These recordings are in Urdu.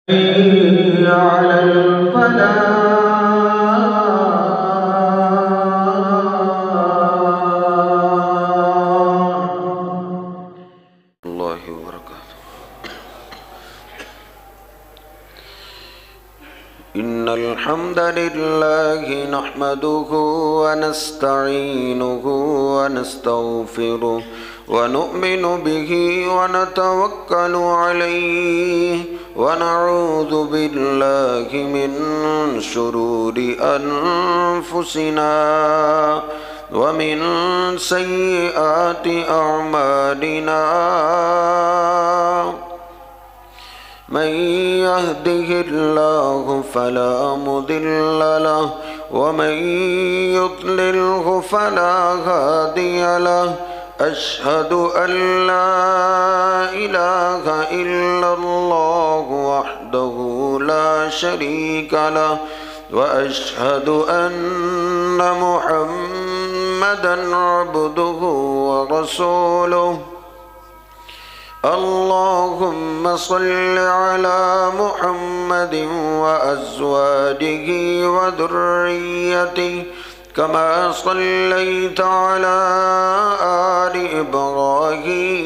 حي على الفلاح. الله وبركاته. إن الحمد لله نحمده ونستعينه ونستغفره ونؤمن به ونتوكل عليه ونعوذ بالله من شرور أنفسنا ومن سيئات أعمالنا. من يهده الله فلا مضل له ومن يضلله فلا هادي له. أشهد أن لا إله إلا الله وحده لا شريك له وأشهد أن محمدا عبده ورسوله. اللهم صل على محمد وأزواجه وذريته كما صليت على آل إبراهيم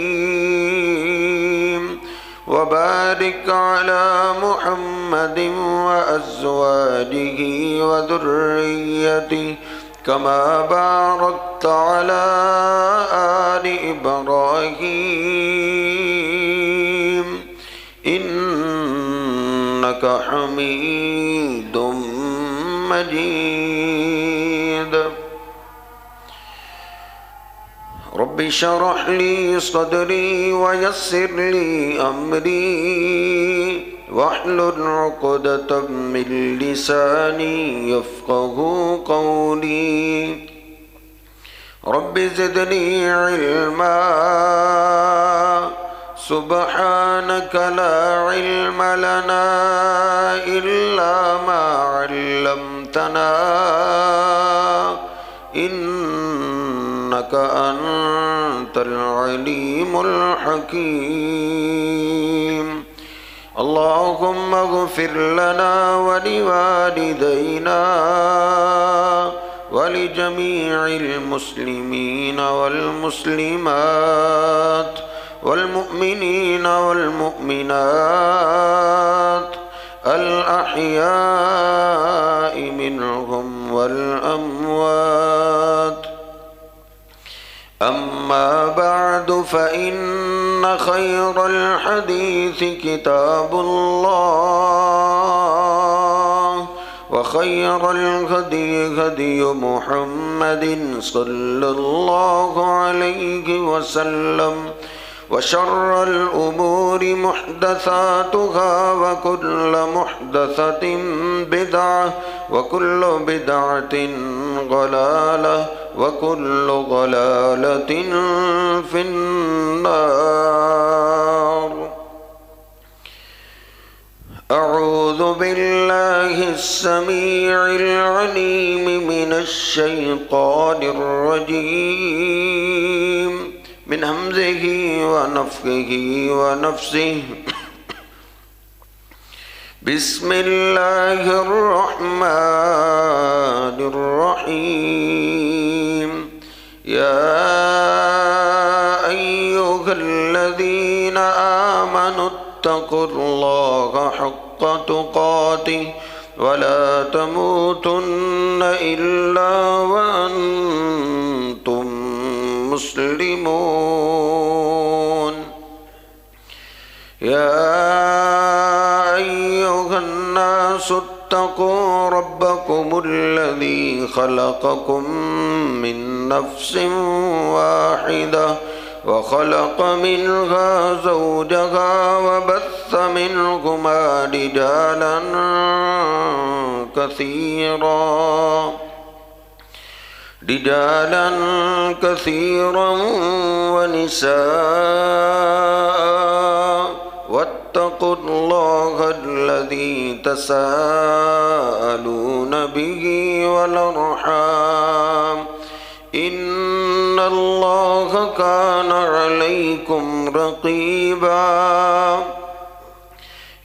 وبارك على محمد وأزواجه وذريته كما باركت على آل إبراهيم إنك حميد مجيد. رب اشرح لي صدري ويسر لي أمري واحلل عقدة من لساني يفقه قولي. رب زدني علما سبحانك لا علم لنا إلا ما علمتنا إنك أنت العليم الحكيم. اللهم اغفر لنا ولوالدينا ولجميع المسلمين والمسلمات والمؤمنين والمؤمنات الأحياء منهم والأموات. أما بعد فإن خير الحديث كتاب الله وخير الهدي هدي محمد صلى الله عليه وسلم وشر الأمور محدثاتها وكل محدثة بدعة وكل بدعة ضلالة وكل ضلالة في النار. أعوذ بالله السميع العليم من الشيطان الرجيم من همزه ونفخه ونفسه. بسم الله الرحمن الرحيم. يا أيها الذين آمنوا اتقوا الله حق تقاته ولا تموتن إلا وأنتم مسلمون. يا أيها الناس اتقوا ربكم الذي خلقكم من نفس واحدة وخلق منها زوجها وبث منهما رجالا كثيرا ونساء. واتقوا الله الذي تساءلون به والأرحام إن الله كان عليكم رقيبا.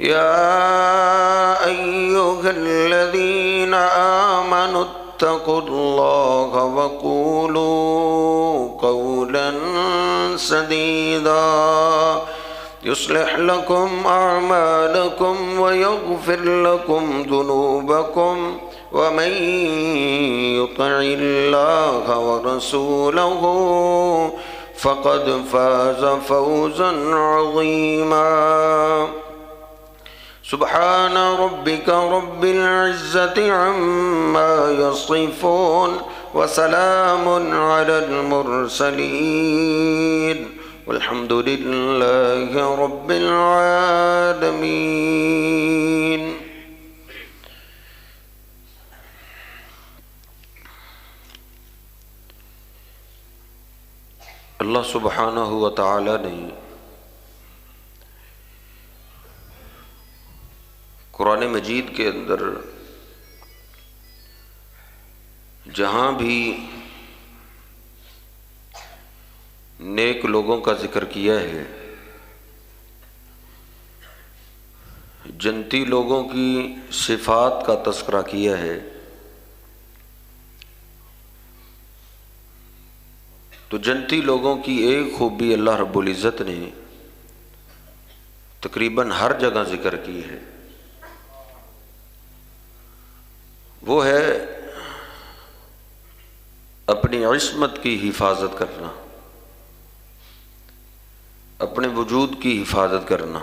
يا أيها الذين آمنوا اتقوا الله وقولوا قولا سديدا يصلح لكم أعمالكم ويغفر لكم ذنوبكم ومن يطع الله ورسوله فقد فاز فوزا عظيما سبحان ربك رب العزة عما يصفون وسلام على المرسلين والحمد لله رب العالمين. اللہ سبحانہ و تعالی نے قرآن مجید کے اندر جہاں بھی نیک لوگوں کا ذکر کیا ہے، جنتی لوگوں کی صفات کا تذکرہ کیا ہے، تو جنتی لوگوں کی ایک خوبی اللہ رب العزت نے تقریباً ہر جگہ ذکر کی ہے، وہ ہے اپنی عصمت کی حفاظت کرنا، اپنے وجود کی حفاظت کرنا.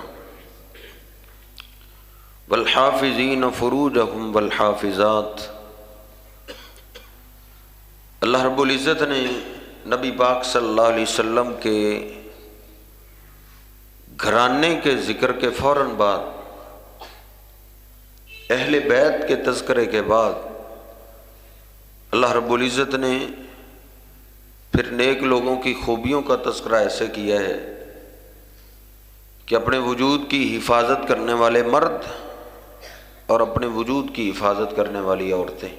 والحافظین فروجہم والحافظات. اللہ رب العزت نے نبی پاک صلی اللہ علیہ وسلم کے گھرانے کے ذکر کے فوراً بعد، اہل بیت کے تذکرے کے بعد، اللہ رب العزت نے پھر نیک لوگوں کی خوبیوں کا تذکرہ ایسے کیا ہے کہ اپنے وجود کی حفاظت کرنے والے مرد اور اپنے وجود کی حفاظت کرنے والی عورتیں،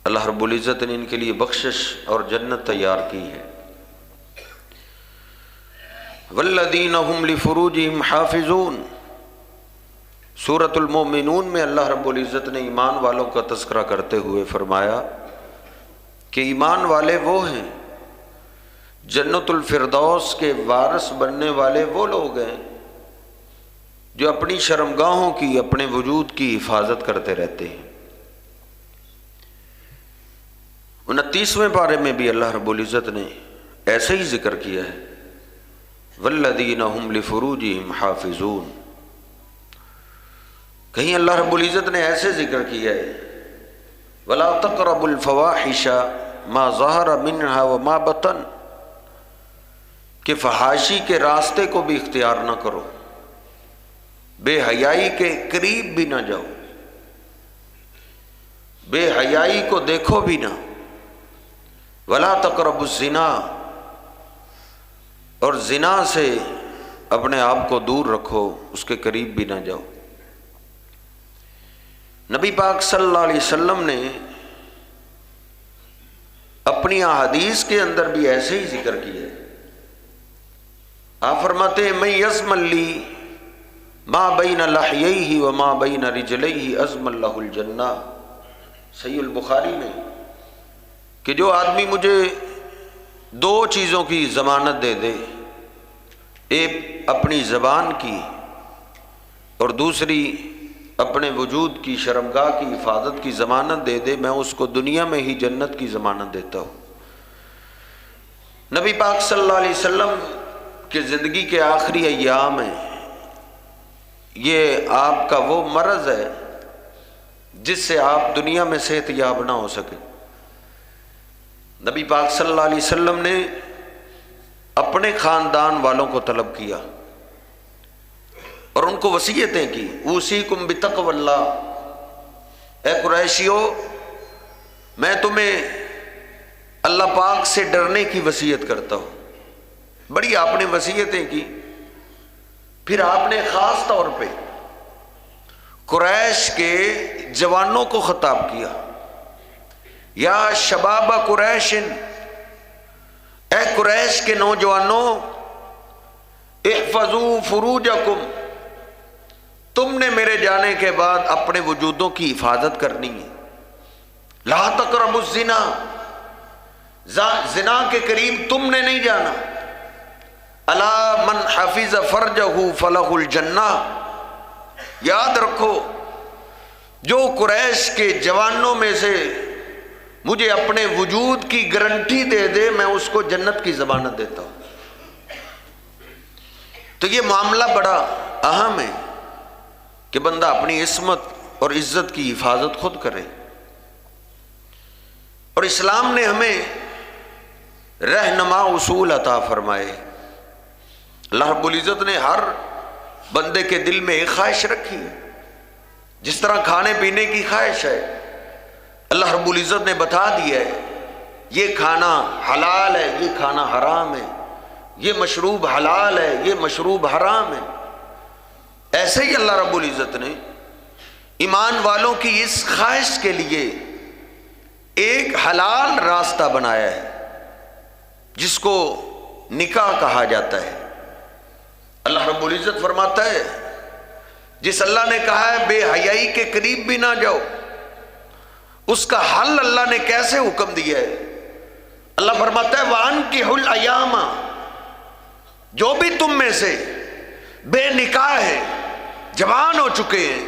اللہ رب العزت نے ان کے لیے بخشش اور جنت تیار کی ہے. والذین هم لفروجہم حافظون. سورۃ المؤمنون میں اللہ رب العزت نے ایمان والوں کا تذکرہ کرتے ہوئے فرمایا کہ ایمان والے وہ ہیں، جنت الفردوس کے وارث بننے والے وہ لوگ ہیں جو اپنی شرمگاہوں کی، اپنے وجود کی حفاظت کرتے رہتے ہیں. 29ویں پارے میں بھی اللہ رب العزت نے ایسے ہی ذکر کیا ہے، والذین هم لفروجہم حافظون. کہیں اللہ رب العزت نے ایسے ذکر کیا ہے، ولا تقربوا الفواحش ما ظہر منها وما بطن، کہ فحاشی کے راستے کو بھی اختیار نہ کرو، بے حیائی کے قریب بھی نہ جاؤ، بے حیائی کو دیکھو بھی نہ. ولا تقربوا الزنا، اور زنا سے اپنے آپ کو دور رکھو، اس کے قریب بھی نہ جاؤ. نبی پاک صلی اللہ علیہ وسلم نے اپنی احادیث کے اندر بھی ایسے ہی ذکر کیا ہے. آپ فرماتے ہیں من یضمن لی ما بین لحییہ وما بین رجلیہ اضمن لہ الجنہ. صحیح البخاری میں کہ جو آدمی مجھے دو چیزوں کی ضمانت دے دے، ایک اپنی زبان کی اور دوسری اپنے وجود کی شرمگاہ کی حفاظت کی ضمانت دے دے، میں اس کو دنیا میں ہی جنت کی ضمانت دیتا ہوں. نبی پاک صلی اللہ علیہ وسلم کہ زندگی کے آخری ایام ہیں، یہ آپ کا وہ مرض ہے جس سے آپ دنیا میں صحت یاب نہ ہو سکے. نبی پاک صلی اللہ علیہ وسلم نے اپنے خاندان والوں کو طلب کیا اور ان کو وصیتیں کی. اوصیکم بتقوی اللہ، اے قریشیو میں تمہیں اللہ پاک سے ڈرنے کی وصیت کرتا ہوں. بڑی آپ نے وصیتیں کی. پھر آپ نے خاص طور پہ قریش کے جوانوں کو خطاب کیا، یا شباب قریش، اے قریش کے نوجوانوں، احفظوا فروجکم، تم نے میرے جانے کے بعد اپنے وجودوں کی حفاظت کرنی ہے. لا تقربوا الزنا، زنا کے قریب تم نے نہیں جانا. الا من حفظ فرجہ فلہ الجنہ، یاد رکھو جو قریش کے جوانوں میں سے مجھے اپنے وجود کی گارنٹی دے دے، میں اس کو جنت کی ضمانت دیتا ہوں. تو یہ معاملہ بڑا اہم ہے کہ بندہ اپنی عصمت اور عزت کی حفاظت خود کرے. اور اسلام نے ہمیں رہنما اصول عطا فرمائے. اللہ رب العزت نے ہر بندے کے دل میں ایک خواہش رکھی ہے. جس طرح کھانے پینے کی خواہش ہے، اللہ رب العزت نے بتا دیا ہے یہ کھانا حلال ہے، یہ کھانا حرام ہے، یہ مشروب حلال ہے، یہ مشروب حرام ہے. ایسے ہی اللہ رب العزت نے ایمان والوں کی اس خواہش کے لیے ایک حلال راستہ بنایا ہے جس کو نکاح کہا جاتا ہے. اللہ رب العزت فرماتا ہے جس اللہ نے کہا ہے بے حیائی کے قریب بھی نہ جاؤ، اس کا حل اللہ نے کیسے حکم دیا ہے. اللہ فرماتا ہے وَأَنكِحُوا الْأَيَامَ، جو بھی تم میں سے بے نکاح ہے، جوان ہو چکے ہیں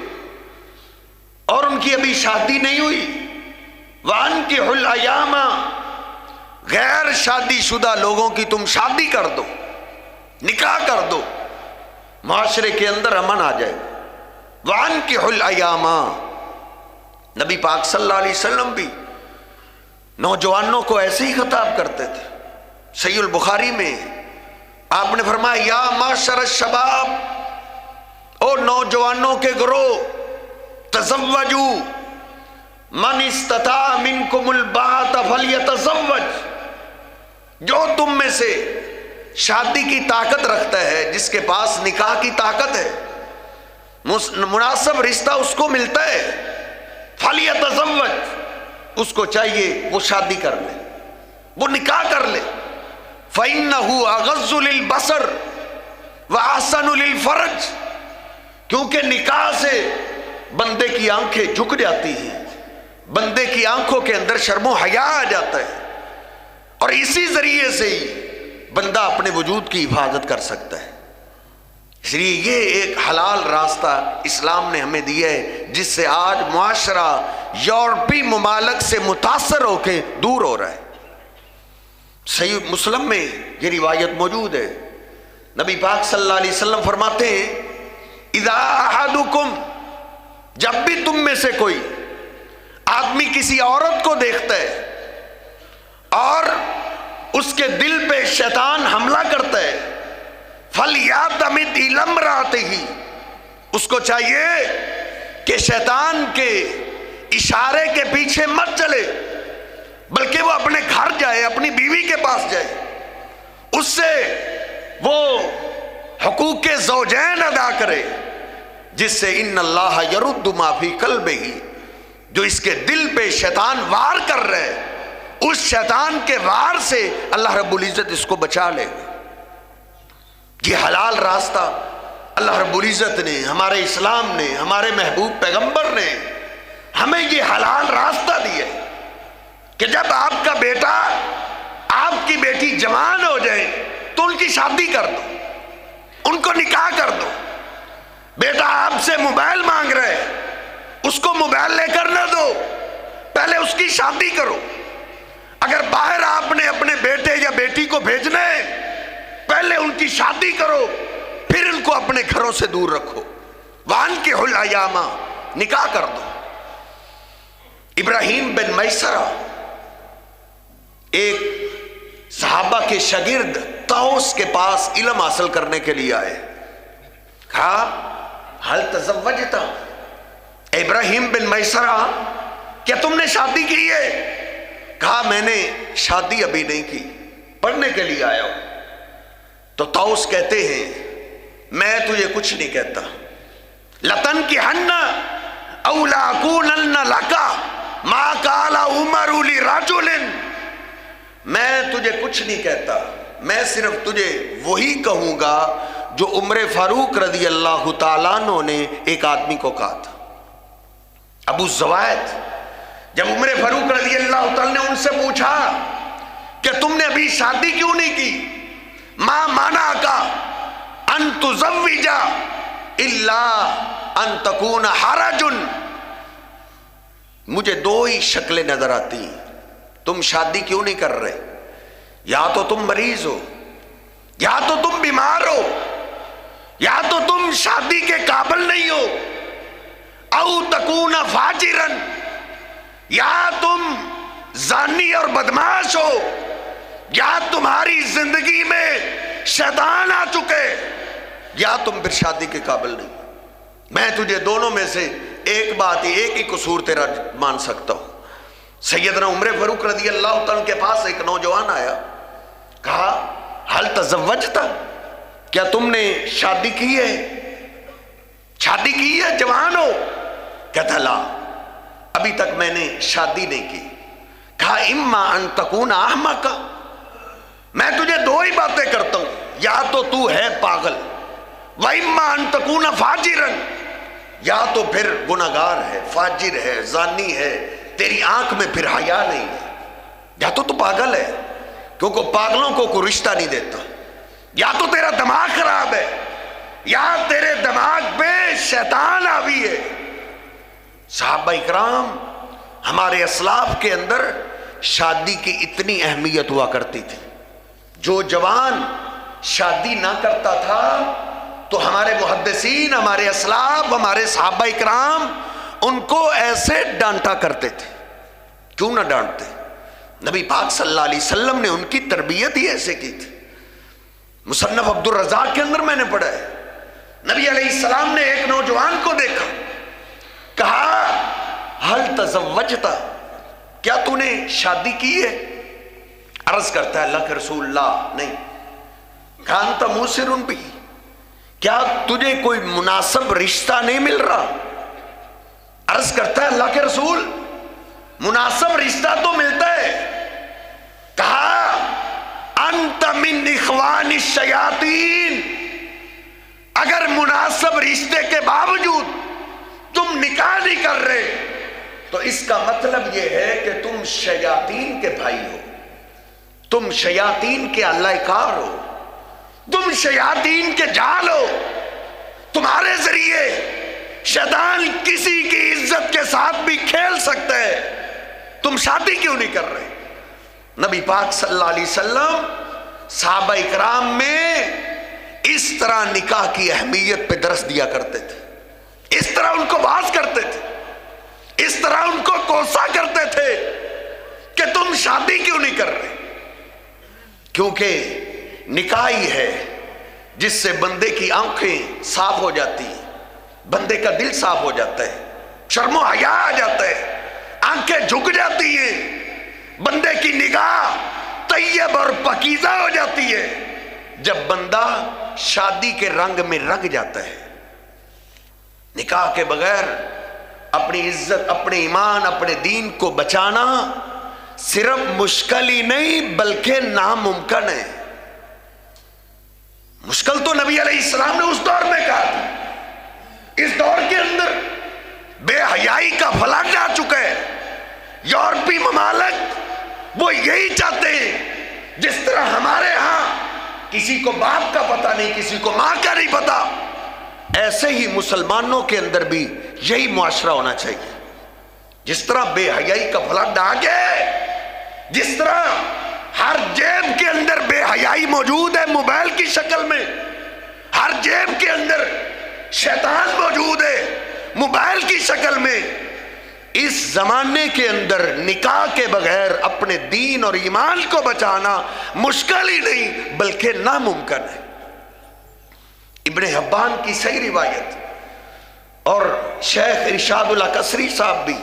اور ان کی ابھی شادی نہیں ہوئی، وَأَنكِحُوا الْأَيَامَ، غیر شادی شدہ لوگوں کی تم شادی کر دو، نکاح کر دو، معاشرے کے اندر امن آ جائے. وَأَنكِحُوا الْأَيَامَ، نبی پاک صلی اللہ علیہ وسلم بھی نوجوانوں کو ایسے ہی خطاب کرتے تھے. صحیح البخاری میں آپ نے فرمایا یا معشر الشباب، او نوجوانوں کے گروہ، تزوجوا من استطاع منکم الباءۃ فلیتزوج، جو تم میں سے شادی کی طاقت رکھتا ہے، جس کے پاس نکاح کی طاقت ہے، مناسب رشتہ اس کو ملتا ہے، فلیتزوج، اس کو چاہیے وہ شادی کر لے، وہ نکاح کر لے. فَإِنَّهُ أَغَضُّ لِلْبَصَرِ وَأَحْسَنُ لِلْفَرْجِ، کیونکہ نکاح سے بندے کی آنکھیں جھک جاتی ہیں، بندے کی آنکھوں کے اندر شرم و حیا آ جاتا ہے، اور اسی ذریعے سے ہی بندہ اپنے وجود کی حفاظت کر سکتا ہے. اس لیے یہ ایک حلال راستہ اسلام نے ہمیں دیا ہے جس سے آج معاشرہ یورپی ممالک سے متاثر ہو کے دور ہو رہا ہے. صحیح مسلم میں یہ روایت موجود ہے. نبی پاک صلی اللہ علیہ وسلم فرماتے ہیں اذا احدکم، جب بھی تم میں سے کوئی آدمی کسی عورت کو دیکھتا ہے اور اس کے دل پہ شیطان حملہ کرتا ہے، فَلْيَعْتَمِدْ إِلَى امْرَأَتِهِ، اس کو چاہیے کہ شیطان کے اشارے کے پیچھے مت چلے، بلکہ وہ اپنے گھر جائے، اپنی بیوی کے پاس جائے، اس سے وہ حقوق زوجین ادا کرے، جس سے ان اللہ یرد ما فی قلبہ، جو اس کے دل پہ شیطان وار کر رہے، اس شیطان کے وار سے اللہ رب العزت اس کو بچا لے گا. یہ حلال راستہ اللہ رب العزت نے، ہمارے اسلام نے، ہمارے محبوب پیغمبر نے ہمیں یہ حلال راستہ دیا ہے کہ جب آپ کا بیٹا، آپ کی بیٹی جوان ہو جائے تو ان کی شادی کر دو، ان کو نکاح کر دو. بیٹا آپ سے موبائل مانگ رہے، اس کو موبائل لے کر نہ دو، پہلے اس کی شادی کرو. اگر باہر آپ نے اپنے بیٹے یا بیٹی کو بھیجنا ہے، پہلے ان کی شادی کرو، پھر ان کو اپنے گھروں سے دور رکھو. وَأَنكِحُوا الْأَيَامَ، نکاح کر دو. ابراہیم بن میسرہ ایک صحابہ کے شاگرد طاؤس کے پاس علم حاصل کرنے کے لیے آئے. کہا حل تزوجت، ابراہیم بن میسرہ کیا تم نے شادی کی ہے؟ کہا میں نے شادی ابھی نہیں کی، پڑھنے کے لیے آیا ہوں. تو طاؤس کہتے ہیں میں تجھے کچھ نہیں کہتا، لَتَنْكِحَنَّ أَوْ لَأَكُونَنَّ لَكَ مَا قَالَ عُمَرُ لِرَجُلٍ، میں تجھے کچھ نہیں کہتا، میں صرف تجھے وہی کہوں گا جو عمر فاروق رضی اللہ تعالیٰ عنہ نے ایک آدمی کو کہا تھا. ابو زوائد، جب عمر فاروق رضی اللہ تعالیٰ نے ان سے پوچھا کہ تم نے ابھی شادی کیوں نہیں کی، ما مانا کا ان تزوج الا ان تکون حرج، مجھے دو ہی شکلیں نظر آتی ہیں، تم شادی کیوں نہیں کر رہے؟ یا تو تم مریض ہو، یا تو تم بیمار ہو، یا تو تم شادی کے قابل نہیں ہو، او تکون فاجرن، یا تم زانی اور بدماش ہو، یا تمہاری زندگی میں شیطان آ چکے، یا تم پھر شادی کے قابل نہیں. میں تجھے دونوں میں سے ایک بات ہی، ایک ہی قصور تیرا مان سکتا ہوں. سیدنا عمر فاروق رضی اللہ تعالیٰ کے پاس ایک نوجوان آیا، کہا حل تزوجتا، کیا تم نے شادی کی ہے؟ شادی کی ہے، جوان ہو؟ کہتا لا، ابھی تک میں نے شادی نہیں کی. کہا اما ان تکون احمق، میں تجھے دو ہی باتیں کرتا ہوں، یا تو ہے پاگل، وَإِمَّا أَن تَكُونَ فَاجِرًا، یا تو پھر گناہگار ہے، فاجر ہے، زانی ہے، تیری آنکھ میں پھر حیا نہیں ہے. یا تو پاگل ہے، کیونکہ پاگلوں کو کوئی رشتہ نہیں دیتا، یا تو تیرا دماغ خراب ہے، یا تیرے دماغ پہ شیطان آوی ہے. صحابہ اکرام، ہمارے اسلاف کے اندر شادی کی اتنی اہمیت ہوا کرتی تھی. جو جوان شادی نہ کرتا تھا تو ہمارے محدثین، ہمارے اسلاف، ہمارے صحابہ اکرام ان کو ایسے ڈانٹا کرتے تھے. کیوں نہ ڈانٹتے؟ نبی پاک صلی اللہ علیہ وسلم نے ان کی تربیت ہی ایسے کی تھی. مصنف عبد الرزاق کے اندر میں نے پڑھا ہے، نبی علیہ السلام نے ایک نوجوان کو دیکھا، کہا حل تزوجتا، کیا تو نے شادی کی ہے؟ عرض کرتا ہے اللہ کے رسول اللہ نہیں. کہا انت موسر بھی، کیا تجھے کوئی مناسب رشتہ نہیں مل رہا؟ عرض کرتا ہے اللہ کے رسول مناسب رشتہ تو ملتا ہے. کہا انت من اخوان الشیاطین، اگر مناسب رشتے کے باوجود تم نکاح نہیں کر رہے تو اس کا مطلب یہ ہے کہ تم شیاطین کے بھائی ہو، تم شیاطین کے اللہ کار ہو، تم شیاطین کے جال ہو. تمہارے ذریعے شیطان کسی کی عزت کے ساتھ بھی کھیل سکتا ہے. تم شادی کیوں نہیں کر رہے؟ نبی پاک صلی اللہ علیہ وسلم صحابہ اکرام میں اس طرح نکاح کی اہمیت پہ درس دیا کرتے تھے، اس طرح ان کو باز کرتے تھے، اس طرح ان کو کوسا کرتے تھے کہ تم شادی کیوں نہیں کر رہے. کیونکہ نکاح ہی ہے جس سے بندے کی آنکھیں صاف ہو جاتی ہیں، بندے کا دل صاف ہو جاتا ہے، شرم و حیا آ جاتا ہے، آنکھیں جھک جاتی ہیں، بندے کی نگاہ طیب اور پاکیزہ ہو جاتی ہے جب بندہ شادی کے رنگ میں رنگ جاتا ہے. نکاح کے بغیر اپنی عزت، اپنے ایمان، اپنے دین کو بچانا صرف مشکل ہی نہیں بلکہ ناممکن ہے. مشکل تو نبی علیہ السلام نے اس دور میں کہا تھا. اس دور کے اندر بے حیائی کا فلک آ چکا ہے. یورپی ممالک وہ یہی چاہتے ہیں، جس طرح ہمارے ہاں کسی کو باپ کا پتہ نہیں، کسی کو ماں کا نہیں پتہ، ایسے ہی مسلمانوں کے اندر بھی یہی معاشرہ ہونا چاہیے. جس طرح بے حیائی کا فلک آ گیا ہے، جس طرح ہر جیب کے اندر بے حیائی موجود ہے موبائل کی شکل میں، ہر جیب کے اندر شیطان موجود ہے موبائل کی شکل میں، اس زمانے کے اندر نکاح کے بغیر اپنے دین اور ایمان کو بچانا مشکل ہی نہیں بلکہ ناممکن ہے. ابن حبان کی صحیح روایت، اور شیخ ارشاد اللہ قصری صاحب بھی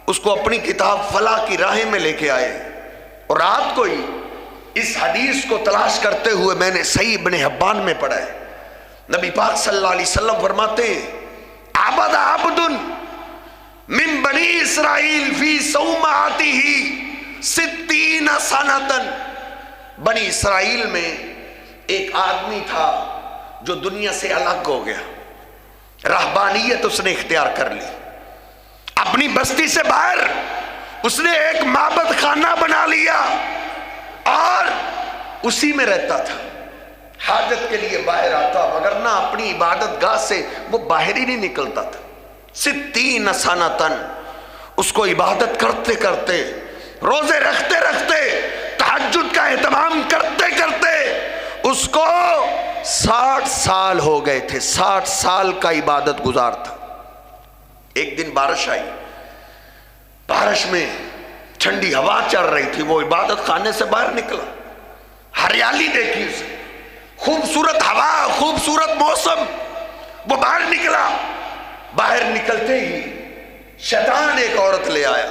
اس کو اپنی کتاب فلاح کی راہیں میں لے کے آئے. اور رات کو ہی اس حدیث کو تلاش کرتے ہوئے میں نے صحیح ابن حبان میں پڑھا ہے. نبی پاک صلی اللہ علیہ وسلم فرماتے ہیں عبد عبد من بنی اسرائیل فی صومعته 60 سنة. بنی اسرائیل میں ایک آدمی تھا جو دنیا سے الگ ہو گیا، رہبانیت اس نے اختیار کر لی، اپنی بستی سے باہر اس نے ایک معبد خانہ بنا لیا اور اسی میں رہتا تھا، حاجت کے لیے باہر آتا، مگر نہ اپنی عبادت گاہ سے وہ باہر ہی نہیں نکلتا تھا۔ 60 سنتاً اس کو عبادت کرتے کرتے، روزے رکھتے رکھتے، تہجد کا اہتمام کرتے کرتے اس کو 60 سال ہو گئے تھے، 60 سال کا عبادت گزار تھا۔ ایک دن بارش آئی، بارش میں ٹھنڈی ہوا چل رہی تھی، وہ عبادت خانے سے باہر نکلا، ہریالی دیکھی اسے، خوبصورت ہوا، خوبصورت موسم، وہ باہر نکلا۔ باہر نکلتے ہی شیطان ایک عورت لے آیا،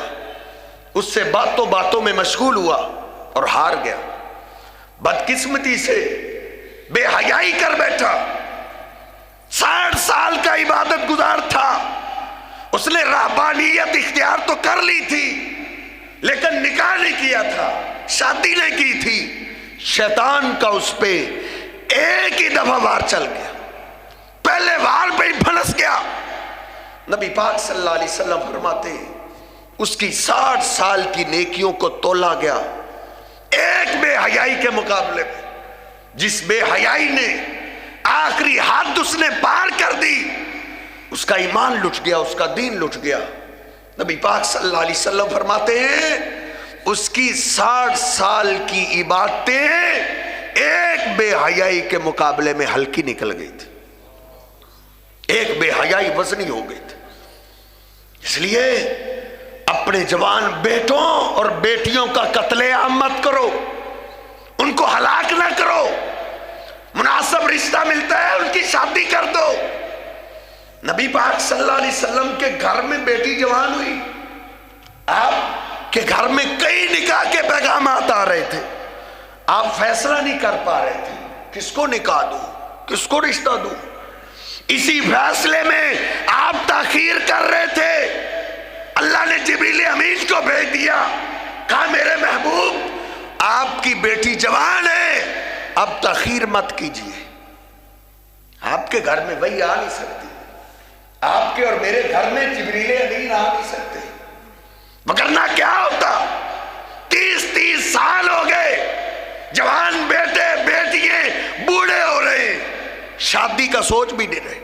اس سے باتوں باتوں میں مشغول ہوا اور ہار گیا، بدقسمتی سے بے حیائی کر بیٹھا۔ 60 سال کا عبادت گزار تھا، اس نے رہبانیت اختیار تو کر لی تھی لیکن نکاح نہیں کیا تھا، شادی نہیں کی تھی۔ شیطان کا اس پہ ایک ہی دفعہ وار چل گیا، پہلے وار پہ ہی پھنس گیا۔ نبی پاک صلی اللہ علیہ وسلم فرماتے ہیں اس کی 60 سال کی نیکیوں کو تولا گیا ایک بے حیائی کے مقابلے میں۔ جس بے حیائی نے آخری حد اس نے پار کر دی، اس کا ایمان لٹ گیا، اس کا دین لٹ گیا۔ نبی پاک صلی اللہ علیہ وسلم فرماتے ہیں اس کی 60 سال کی عبادتیں ایک بے حیائی کے مقابلے میں ہلکی نکل گئی تھی، ایک بے حیائی وزنی ہو گئی تھی۔ اس لیے اپنے جوان بیٹوں اور بیٹیوں کا قتل عام مت کرو، ان کو ہلاک نہ کرو، مناسب رشتہ ملتا ہے ان کی شادی کر دو۔ نبی پاک صلی اللہ علیہ وسلم کے گھر میں بیٹی جوان ہوئی، آپ کے گھر میں کئی نکاح کے پیغامات آ رہے تھے، آپ فیصلہ نہیں کر پا رہے تھے کس کو نکاح دوں، کس کو رشتہ دوں۔ اسی فیصلے میں آپ تاخیر کر رہے تھے، اللہ نے جبریل امین کو بھیج دیا، کہا میرے محبوب آپ کی بیٹی جوان ہے، اب تاخیر مت کیجیے۔ آپ کے گھر میں وہی آ نہیں سکتی، آپ کے اور میرے گھر میں جبریل امین آ نہیں سکتے، مگر نہ کیا ہوتا 30 سال ہو گئے، جوان بیٹے بیٹیاں بوڑھے ہو رہے ہیں، شادی کا سوچ بھی نہیں رہے،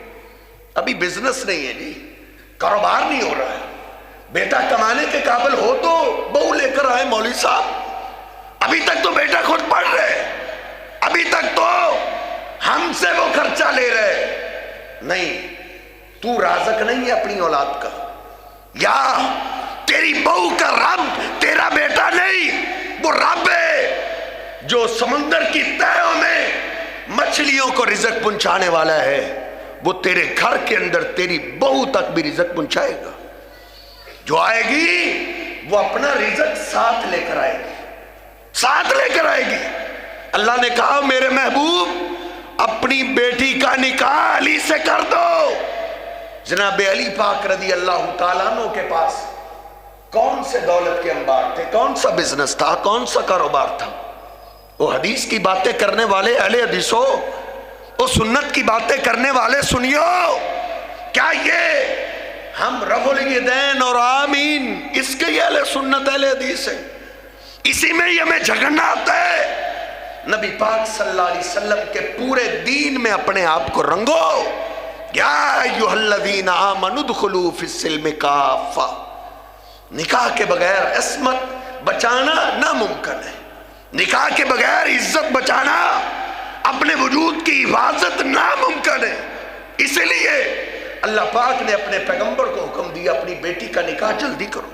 ابھی بزنس نہیں ہے جی، کاروبار نہیں ہو رہا ہے، بیٹا کمانے کے قابل ہو تو بہو لے کر آئے مولوی صاحب، ابھی تک تو بیٹا خود پڑھ رہے، ابھی تک تو ہم سے وہ خرچہ لے رہے۔ نہیں، تو رازق نہیں ہے اپنی اولاد کا، یا تیری بہو کا رب تیرا بیٹا نہیں، وہ رب ہے جو سمندر کی تہوں میں مچھلیوں کو رزق پہنچانے والا ہے، وہ تیرے گھر کے اندر تیری بہو تک بھی رزق پہنچائے گا۔ جو آئے گی وہ اپنا رزق ساتھ لے کر آئے گی، ساتھ لے کر آئے گی۔ اللہ نے کہا میرے محبوب اپنی بیٹی کا نکاح علی سے کر دو۔ جناب علی پاک رضی اللہ تعالیٰ عنہ کے پاس کون سے دولت کے انبار تھے، کون سا بزنس تھا، کون سا کاروبار تھا؟ وہ حدیث کی باتیں کرنے والے اہل حدیث ہو، وہ سنت کی باتیں کرنے والے سنیو، کیا یہ ہم رفع الیدین اور آمین اس کے یہ اہل سنت اہل حدیث ہیں؟ اسی میں یہ ہمیں جھگڑنا آتا ہے۔ نبی پاک صلی اللہ علیہ وسلم کے پورے دین میں اپنے آپ کو رنگو، یا ایھا الذین آمنوا ادخلوا فی السلم کافہ۔ نکاح کے بغیر عصمت بچانا ناممکن ہے، نکاح کے بغیر عزت بچانا، اپنے وجود کی حفاظت ناممکن ہے۔ اسی لیے اللہ پاک نے اپنے پیغمبر کو حکم دیا اپنی بیٹی کا نکاح جلدی کرو۔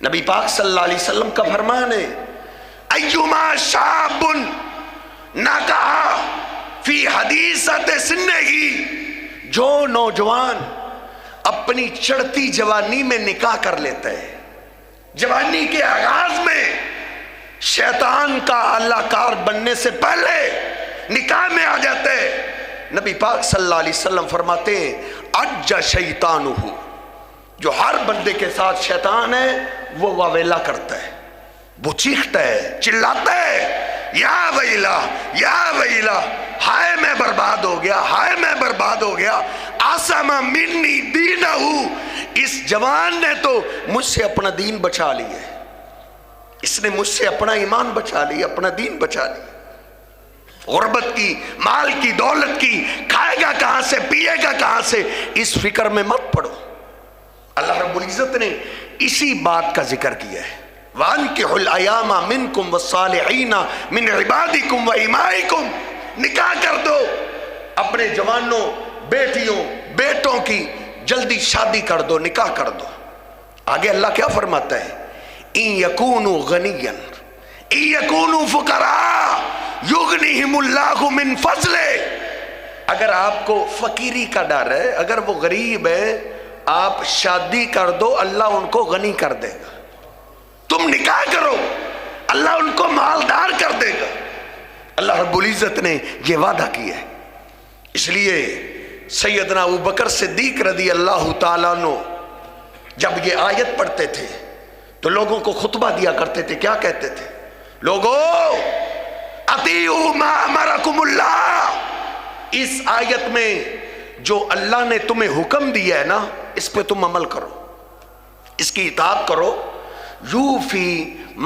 نبی پاک صلی اللہ علیہ وسلم کا فرمان ہے ایما شاب نکاح فی حدیثت سنہی، جو نوجوان اپنی چڑھتی جوانی میں نکاح کر لیتا ہے، جوانی کے آغاز میں شیطان کا اللہ کار بننے سے پہلے نکاح میں آ جاتے ہیں، نبی پاک صلی اللہ علیہ وسلم فرماتے ہیں اج شیطانہ، جو ہر بندے کے ساتھ شیطان ہے وہ واویلا کرتا ہے، وہ چیختا ہے، چلاتا ہے، یا ویلا یا ویلا، ہائے میں برباد ہو گیا، ہائے میں برباد ہو گیا، آسما منی دینہو، اس جوان نے تو مجھ سے اپنا دین بچا لی ہے، اس نے مجھ سے اپنا ایمان بچا لی، اپنا دین بچا لی۔ غربت کی، مال کی، دولت کی، کھائے گا کہاں سے، پیے گا کہاں سے، اس فکر میں مت پڑو۔ اللہ رب العزت نے اسی بات کا ذکر کیا ہے، وَأَنْكِحُوا الْأَيَامَ مِنْكُمْ وَالصَّالِحِينَ مِنْ عِبَادِكُمْ وَإِمَائِكُمْ، نکاح کر دو اپنے جوانوں، بیٹیوں، بیٹوں کی جلدی شادی کر دو، نکاح کر دو۔ آگے اللہ کیا فرماتا ہے، إِن يَكُونُوا غَنِيًّا إِن يَكُونُوا فُقَرَاءَ يُغْنِهِمُ اللَّهُ مِنْ فَضْلِهِ، اگر آپ کو فقیری کا ڈر ہے، اگر وہ غریب ہے، آپ شادی کر دو، اللہ ان کو غنی کر دے گا۔ تم نکاح کرو، اللہ ان کو مالدار کر دے گا۔ اللہ رب العزت نے یہ وعدہ کیا ہے۔ اس لیے سیدنا ابوبکر صدیق رضی اللہ تعالیٰ عنہ جب یہ آیت پڑھتے تھے تو لوگوں کو خطبہ دیا کرتے تھے، کیا کہتے تھے، لوگو اطیعوا ما امرکم اللہ، اس آیت میں جو اللہ نے تمہیں حکم دیا ہے نا، اس پہ تم عمل کرو، اس کی اطاعت کرو، یوفی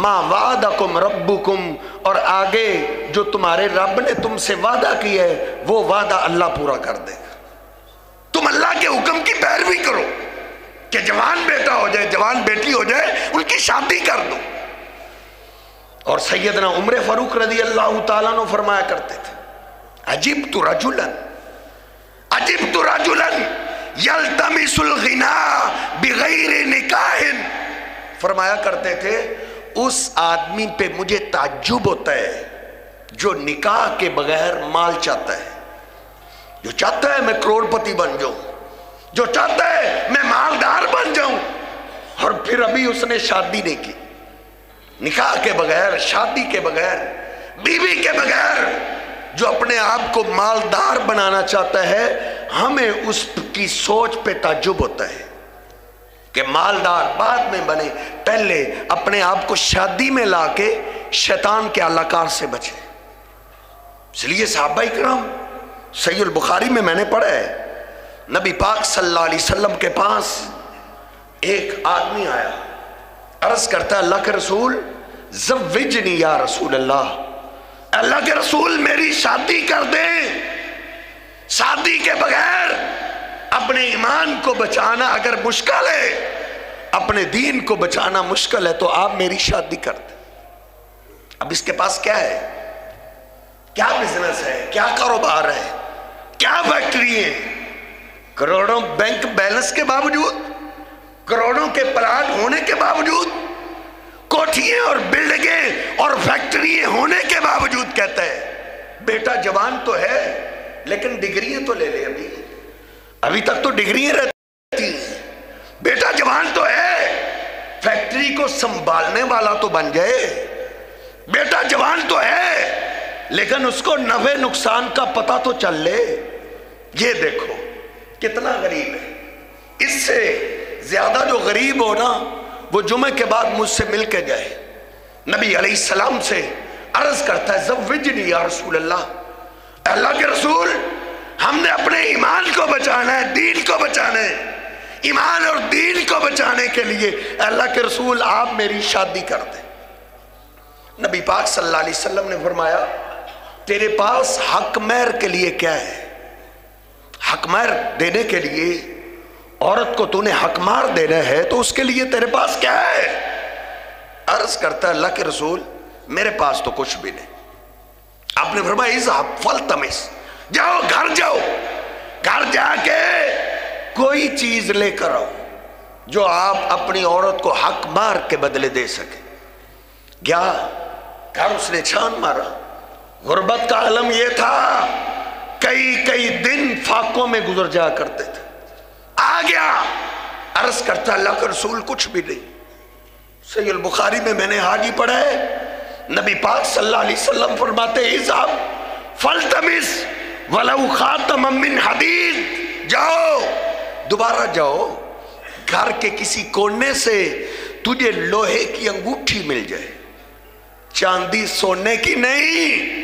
ما وعدکم ربکم، اور آگے جو تمہارے رب نے تم سے وعدہ کیا ہے وہ وعدہ اللہ پورا کر دے گا۔ تم اللہ کے حکم کی پیروی کرو کہ جوان بیٹا ہو جائے، جوان بیٹی ہو جائے، ان کی شادی کر دو۔ اور سیدنا عمر فاروق رضی اللہ تعالیٰ عنہ فرمایا کرتے تھے، عجبت رجلا یلتمس الغنا بغیر نکاح، فرمایا کرتے تھے اس آدمی پہ مجھے تعجب ہوتا ہے جو نکاح کے بغیر مال چاہتا ہے، جو چاہتا ہے میں کروڑ پتی بن جاؤں، جو چاہتا ہے میں مالدار بن جاؤں، اور پھر ابھی اس نے شادی نہیں کی، نکاح کے بغیر، شادی کے بغیر، بیوی کے بغیر، جو اپنے آپ کو مالدار بنانا چاہتا ہے، ہمیں اس کی سوچ پہ تعجب ہوتا ہے کہ مالدار بعد میں بنے، پہلے اپنے آپ کو شادی میں لا کے شیطان کے الاکار سے بچے۔ اس لیے صحابہ اکرام، صحیح البخاری میں نے پڑھا ہے، نبی پاک صلی اللہ علیہ وسلم کے پاس ایک آدمی آیا، عرض کرتا ہے اللہ کے رسول زوجنی یا رسول اللہ، اللہ کے رسول میری شادی کر دیں۔ شادی کے بغیر اپنے ایمان کو بچانا اگر مشکل ہے، اپنے دین کو بچانا مشکل ہے، تو آپ میری شادی کر دیں۔ اب اس کے پاس کیا ہے، کیا بزنس ہے، کیا کاروبار ہے، کیا فیکٹری ہے، کروڑوں بینک بیلنس کے باوجود، کروڑوں کے پلاٹ ہونے کے باوجود، کوٹھیاں اور بلڈنگیں اور فیکٹریاں ہونے کے باوجود کہتا ہے بیٹا جوان تو ہے لیکن ڈگریاں تو لے لے، ابھی تک تو ڈگریاں رہتی ہیں، بیٹا جوان تو ہے، فیکٹری کو سنبھالنے والا تو بن جائے، بیٹا جوان تو ہے لیکن اس کو نفع نقصان کا پتہ تو چل لے۔ یہ دیکھو کتنا غریب ہے، اس سے زیادہ جو غریب ہو نا وہ جمعے کے بعد مجھ سے مل کے جائے، نبی علیہ السلام سے عرض کرتا ہے زوجنی یا رسول اللہ، اللہ کے رسول ہم نے اپنے ایمان کو بچانا ہے، دین کو بچانا ہے، ایمان اور دین کو بچانے کے لیے اللہ کے رسول آپ میری شادی کر دیں۔ نبی پاک صلی اللہ علیہ وسلم نے فرمایا تیرے پاس حق مہر کے لیے کیا ہے، حق مہر دینے کے لیے عورت کو تو نے حق مہر دینا ہے تو اس کے لیے تیرے پاس کیا ہے؟ عرض کرتا ہے اللہ کے رسول میرے پاس تو کچھ بھی نہیں۔ آپ نے فرمایا اذهب فالتمس، جاؤ گھر جاؤ، گھر جا کے کوئی چیز لے کر آؤ جو آپ اپنی عورت کو حق مہر کے بدلے دے سکے۔ گیا گھر، اس نے چھان مارا، غربت کا عالم یہ تھا کئی دن فاقوں میں گزر جا کرتے تھے، آ گیا عرض کرتا اللہ کے رسول کچھ بھی نہیں۔ صحیح البخاری میں نے حاجی پڑھا ہے، نبی پاک صلی اللہ علیہ وسلم فرماتے اذهب فالتمس ولو خاتما من حدید، جاؤ دوبارہ جاؤ، گھر کے کسی کونے سے تجھے لوہے کی انگوٹھی مل جائے، چاندی سونے کی نہیں،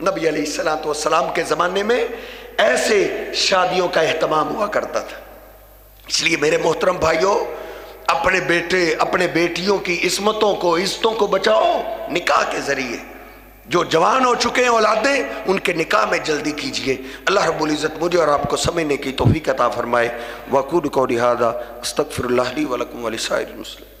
نبی علیہ الصلوۃ والسلام کے زمانے میں ایسے شادیوں کا اہتمام ہوا کرتا تھا۔ اس لیے میرے محترم بھائیوں، اپنے بیٹے اپنے بیٹیوں کی عزتوں کو بچاؤ نکاح کے ذریعے۔ جو جوان ہو چکے ہیں اولادیں، ان کے نکاح میں جلدی کیجئے۔ اللہ رب العزت مجھے اور آپ کو سمجھنے کی توفیق عطا فرمائے۔ وَأَقُولُ قَوْلِي هَٰذَا أَسْتَغْفِرُ اللَّهَ لِي وَلَكُمْ وَلِسَائِرِ الْمُسْلِمِينَ۔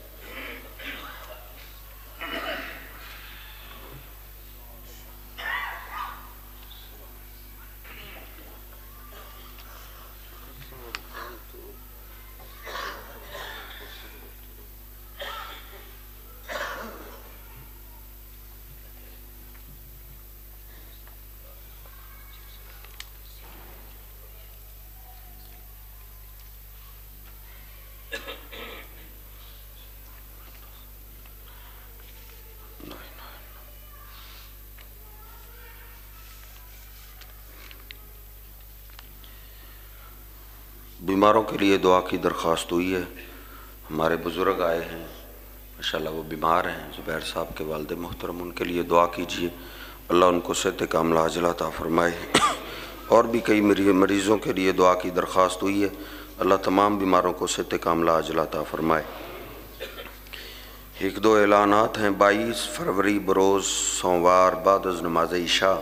بیماروں کے لیے دعا کی درخواست ہوئی ہے۔ ہمارے بزرگ آئے ہیں، ماشاءاللہ وہ بیمار ہیں، زبیر صاحب کے والد محترم، ان کے لیے دعا کیجئے، اللہ ان کو صحت کاملہ عاجلہ عطا فرمائے۔ اور بھی کئی مریضوں کے لیے دعا کی درخواست ہوئی ہے، اللہ تمام بیماروں کو صحت کاملہ عاجلہ عطا فرمائے۔ ایک دو اعلانات ہیں۔ 22 فروری بروز سوموار بعد از نماز عشاء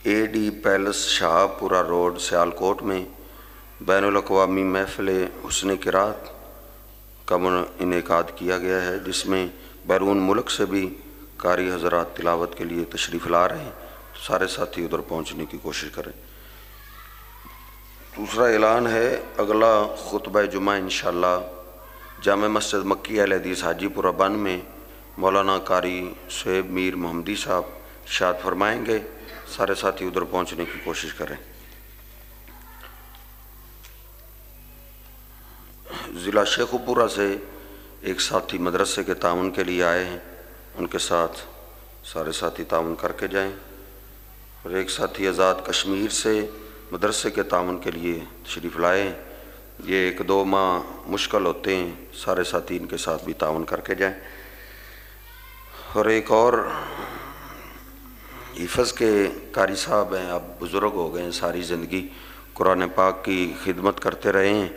اے ڈی پیلس شاہ پورہ روڈ سیالکوٹ میں بین الاقوامی محفل حسن قرات کا انعقاد کیا گیا ہے، جس میں بیرون ملک سے بھی قاری حضرات تلاوت کے لیے تشریف لا رہے ہیں۔ سارے ساتھی ادھر پہنچنے کی کوشش کریں۔ دوسرا اعلان ہے، اگلا خطبہ جمعہ انشاءاللہ جامع مسجد مکی اہل حدیث حاجی پورہ بن میں مولانا قاری شعیب میر محمدی صاحب ارشاد فرمائیں گے۔ سارے ساتھی ادھر پہنچنے کی کوشش کریں۔ ضلع شیخوپورہ سے ایک ساتھی مدرسے کے تعاون کے لیے آئے ہیں، ان کے ساتھ سارے ساتھی تعاون کر کے جائیں۔ اور ایک ساتھی آزاد کشمیر سے مدرسے کے تعاون کے لیے تشریف لائے ہیں۔ یہ 1-2 ماہ مشکل ہوتے ہیں، سارے ساتھی ان کے ساتھ بھی تعاون کر کے جائیں۔ اور ایک اور حفظ کے قاری صاحب ہیں، اب بزرگ ہو گئے ہیں، ساری زندگی قرآن پاک کی خدمت کرتے رہے ہیں،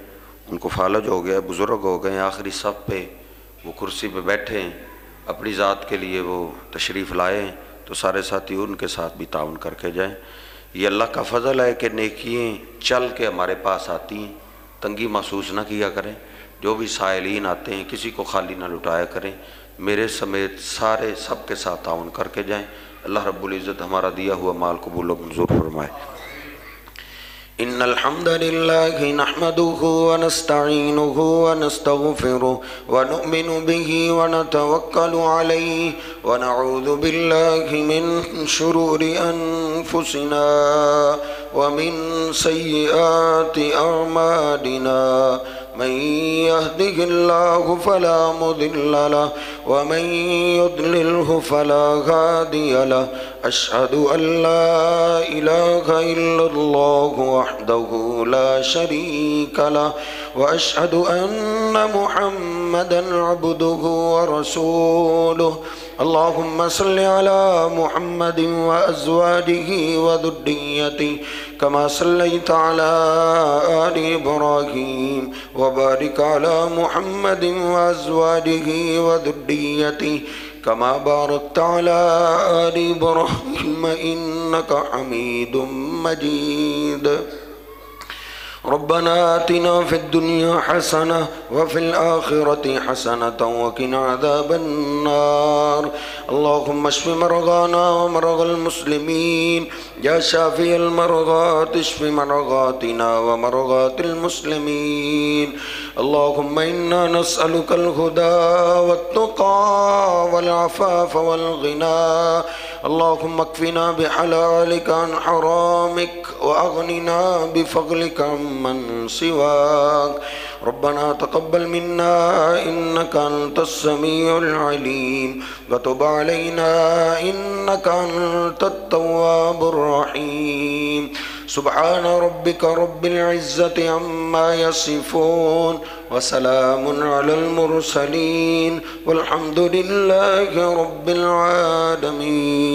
ان کو فالج ہو گیا، بزرگ ہو گئے ہیں، آخری صف پہ وہ کرسی پہ بیٹھے ہیں، اپنی ذات کے لیے وہ تشریف لائے ہیں، تو سارے ساتھی ان کے ساتھ بھی تعاون کر کے جائیں۔ یہ اللہ کا فضل ہے کہ نیکیاں چل کے ہمارے پاس آتی ہیں، تنگی محسوس نہ کیا کریں۔ جو بھی سائلین آتے ہیں کسی کو خالی نہ لٹایا کریں، میرے سمیت سارے سب کے ساتھ تعاون کر کے جائیں۔ اللہ رب العزت ہمارا دیا ہوا مال قبول و منظور فرمائے۔ ان الحمد للہ نحمده ونستعینه ونستغفره ونؤمن به ونتوکل علیہ ونعوذ باللہ من شرور انفسنا ومن سیئات اعمالنا من يهده الله فلا مضل له ومن يضلله فلا هادي له أشهد أن لا إله إلا الله وحده لا شريك له وأشهد أن محمدا عبده ورسوله اللهم صل على محمد وأزواجه وذريته كما صليت على آل إبراهيم وبارك على محمد وأزواجه وذريته كما باركت على آل إبراهيم إنك حميد مجيد ربنا آتنا في الدنيا حسنة وفي الآخرة حسنة وقنا عذاب النار اللهم اشف مرضانا ومرضى المسلمين يا شافي المرضى اشف مرضاتنا ومرضات المسلمين اللهم إنا نسألك الهدى والتقى والعفاف والغنى اللهم اكفنا بحلالك عن حرامك وأغننا بفضلك عمن سواك ربنا تقبل منا إنك أنت السميع العليم وتب علينا إنك أنت التواب الرحيم سبحان ربک رب العزت عما یصفون وسلام علی المرسلین والحمد للہ رب العالمین.